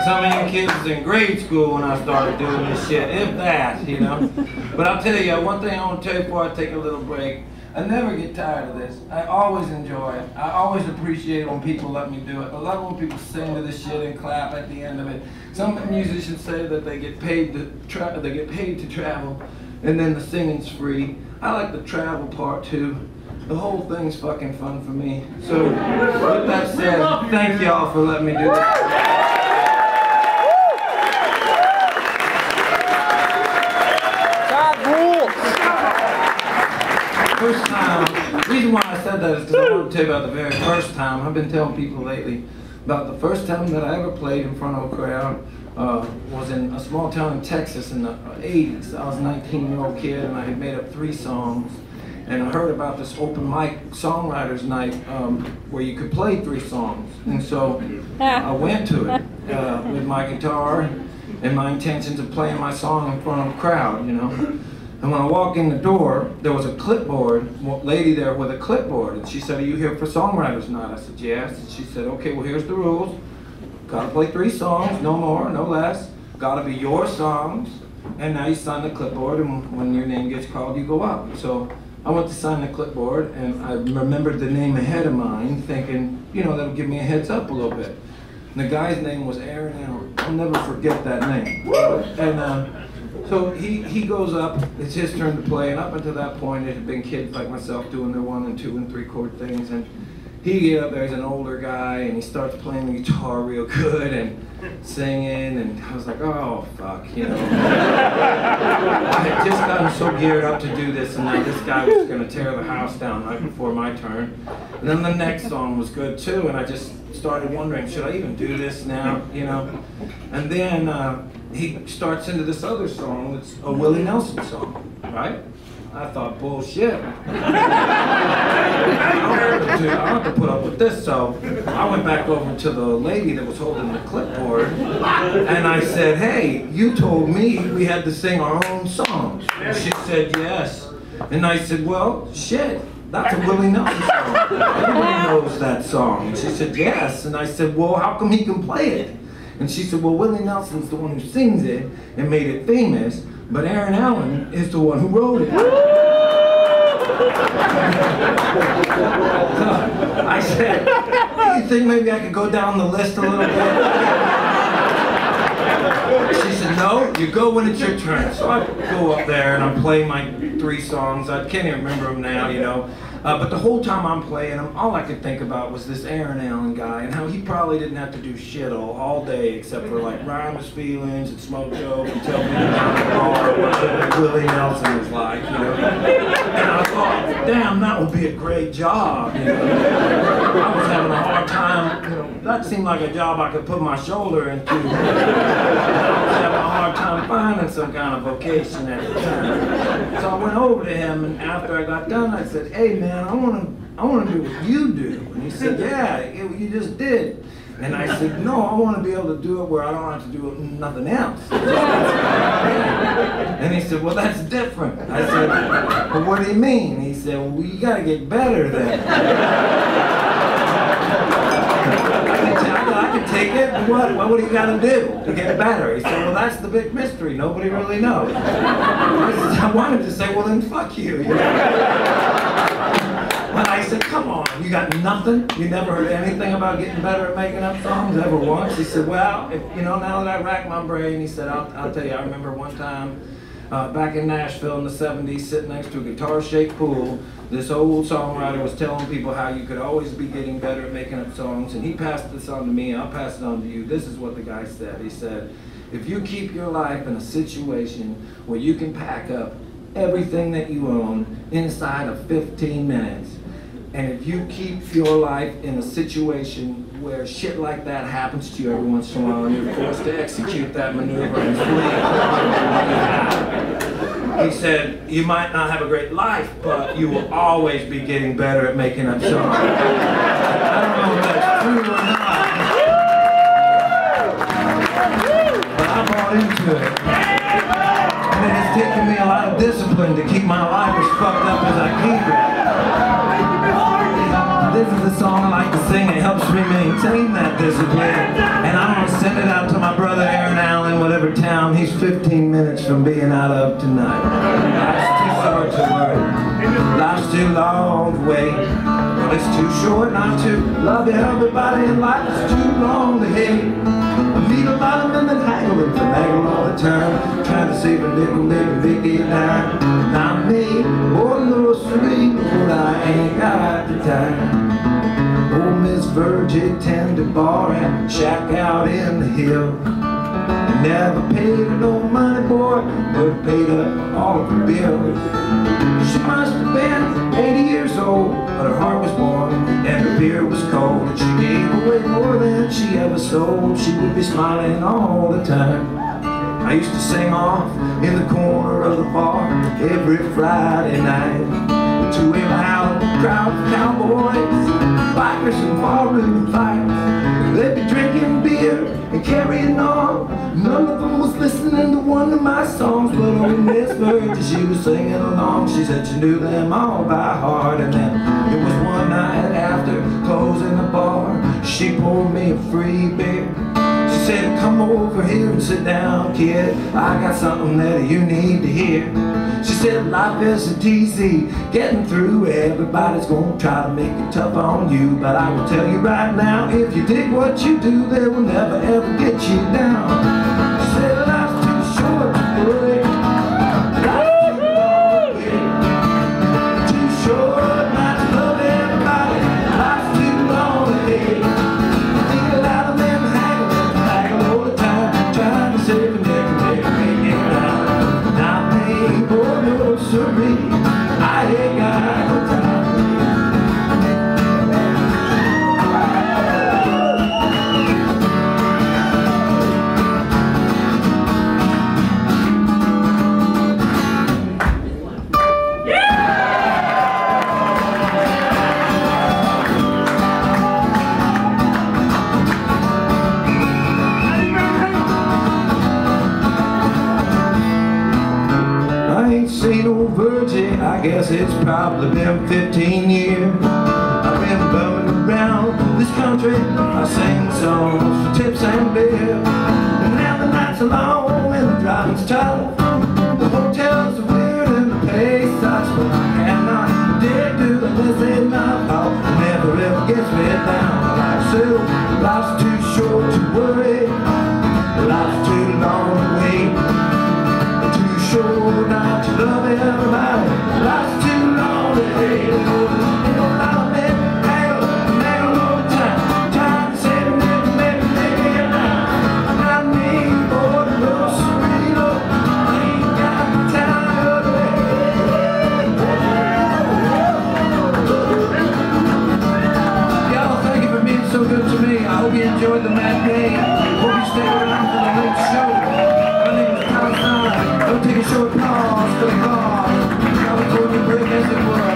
Some of you kids was in grade school when I started doing this shit, if that, you know. But I'll tell you, one thing I want to tell you before I take a little break, I never get tired of this. I always enjoy it. I always appreciate when people let me do it. I love when people sing to this shit and clap at the end of it. Some musicians say that they get paid to travel, and then the singing's free. I like the travel part too. The whole thing's fucking fun for me. So with that said, thank y'all for letting me do this. First time, the reason why I said that is because I want to tell you about the very first time. I've been telling people lately about the first time that I ever played in front of a crowd. Was in a small town in Texas in the 80s. I was a 19-year-old kid and I had made up 3 songs. And I heard about this open mic songwriters night where you could play 3 songs. And so I went to it with my guitar and my intentions of playing my song in front of a crowd, you know. And when I walked in the door, there was a clipboard, a lady there with a clipboard, and she said, "Are you here for Songwriters Night?" I said, "Yes." And she said, "Okay, well here's the rules. Gotta play 3 songs, no more, no less. Gotta be your songs. And now you sign the clipboard, and when your name gets called, you go up." So I went to sign the clipboard, and I remembered the name ahead of mine, thinking, you know, that would give me a heads up a little bit. And the guy's name was Aaron Allen. I'll never forget that name. And so he goes up, it's his turn to play, and up until that point it had been kids like myself doing their 1 and 2 and 3 chord things, and he get up there, he's an older guy, and he starts playing the guitar real good and singing, and I was like, oh fuck, you know. I had just gotten so geared up to do this, and now this guy was gonna tear the house down right before my turn. And then the next song was good too, and I just started wondering, should I even do this now, you know? And then he starts into this other song that's a Willie Nelson song, right? I thought, bullshit. I don't have to put up with this, so I went back over to the lady that was holding the clipboard, and I said, "Hey, you told me we had to sing our own songs." And she said, "Yes." And I said, "Well, shit, that's a Willie Nelson song. Everybody knows that song." And she said, "Yes." And I said, "Well, how come he can play it?" And she said, "Well, Willie Nelson's the one who sings it and made it famous, but Aaron Allen is the one who wrote it." I said, "Do you think maybe I could go down the list a little bit?" She said, "No, you go when it's your turn." So I go up there and I'm playing my 3 songs. I can't even remember them now, you know. But the whole time I'm playing them, all I could think about was this Aaron Allen guy and how he probably didn't have to do shit all day except for like rhyme his feelings and smoke dope and tell me down the bar what Willie Nelson was like, you know. And I thought, damn, that would be a great job, you know. I was having a hard time, you know, that seemed like a job I could put my shoulder into. I was having a hard time finding some kind of vocation at the time. So I went over to him, and after I got done, I said, "Hey man, I want to do what you do." And he said, "Yeah, you just did." And I said, "No, I want to be able to do it where I don't have to do nothing else." And he said, "Well, that's different." I said, "Well, what do you mean?" He said, "Well, you got to get better then." I can take it, but what do you got to do to get better? He said, "Well, that's the big mystery. Nobody really knows." I wanted to say, "Well, then fuck you." But I said, "Come on, you got nothing? You never heard anything about getting better at making up songs ever once?" He said, "Well, you know, now that I rack my brain," he said, I'll tell you, I remember one time back in Nashville in the 70s, sitting next to a guitar-shaped pool, this old songwriter was telling people how you could always be getting better at making up songs, and he passed this on to me, I'll pass it on to you. This is what the guy said. He said, "If you keep your life in a situation where you can pack up everything that you own inside of 15 minutes, and if you keep your life in a situation where shit like that happens to you every once in a while and you're forced to execute that maneuver and flee," he said, "you might not have a great life, but you will always be getting better at making up songs." I don't know if that's true or not, but I bought into it. And it has taken me a lot of discipline to keep my life as fucked up as I keep it. This is a song I like to sing. It helps me maintain that discipline. And I'm going to send it out to my brother. a town he's 15 minutes from being out of tonight. Life's too short to worry, life's too long to wait. But it's too short not to love everybody, and life is too long to hate. I meet a lot of men that haggle and finagle all the time, trying to save a nickel, maybe a dime. Not me, or a little sweet, but I ain't got the time. Old Miss Virgie tended bar and shack out in the hill. Never paid her no money, boy, but paid her all of her bills. She must have been 80 years old, but her heart was warm and her beer was cold. And she gave away more than she ever sold. She would be smiling all the time. I used to sing off in the corner of the bar every Friday night to a loud crowd of cowboys, bikers and ballroom fights. They'd be drinking beer and carrying on. None of them was listening to one of my songs, but old Miss Virgie, she was singing along. She said she knew them all by heart. And then it was one night after closing the bar, she poured me a free beer. She said, come over here and sit down, kid, I got something that you need to hear. She said, life isn't easy getting through. Everybody's gonna try to make it tough on you, but I will tell you right now, if you dig what you do, they will never ever get you down. She said, life's too short to worry, life's too long to wait. Too short not to love everybody, life's too long to hate. I think a lot of them haggle all the time, trying to save a nickel, make it down. Not me, boy, no siree, I ain't got no time. I ain't seen old Virgie, I guess it's probably been 15 years. I've been bumming around this country, I sing songs for tips and beer. And now the nights are long and the driving's tough. The hotels are weird and the pay sucks, but I cannot dare do the missing enough. Oh, never ever gets me down. Life's too short to worry, life's too long to wait. Too short not to love everybody, life's too long to hate. Ain't no lot of men haggle all the time, trying to save a nickel, maybe make it right. Not me, boy, no sweet love, I ain't got time to wait. Y'all, thank you for being so good to me. I hope you enjoyed the matinee. Hope you stay around for the next show. My name is Todd Snider. Don't take a short pause for the cause. California break as it were.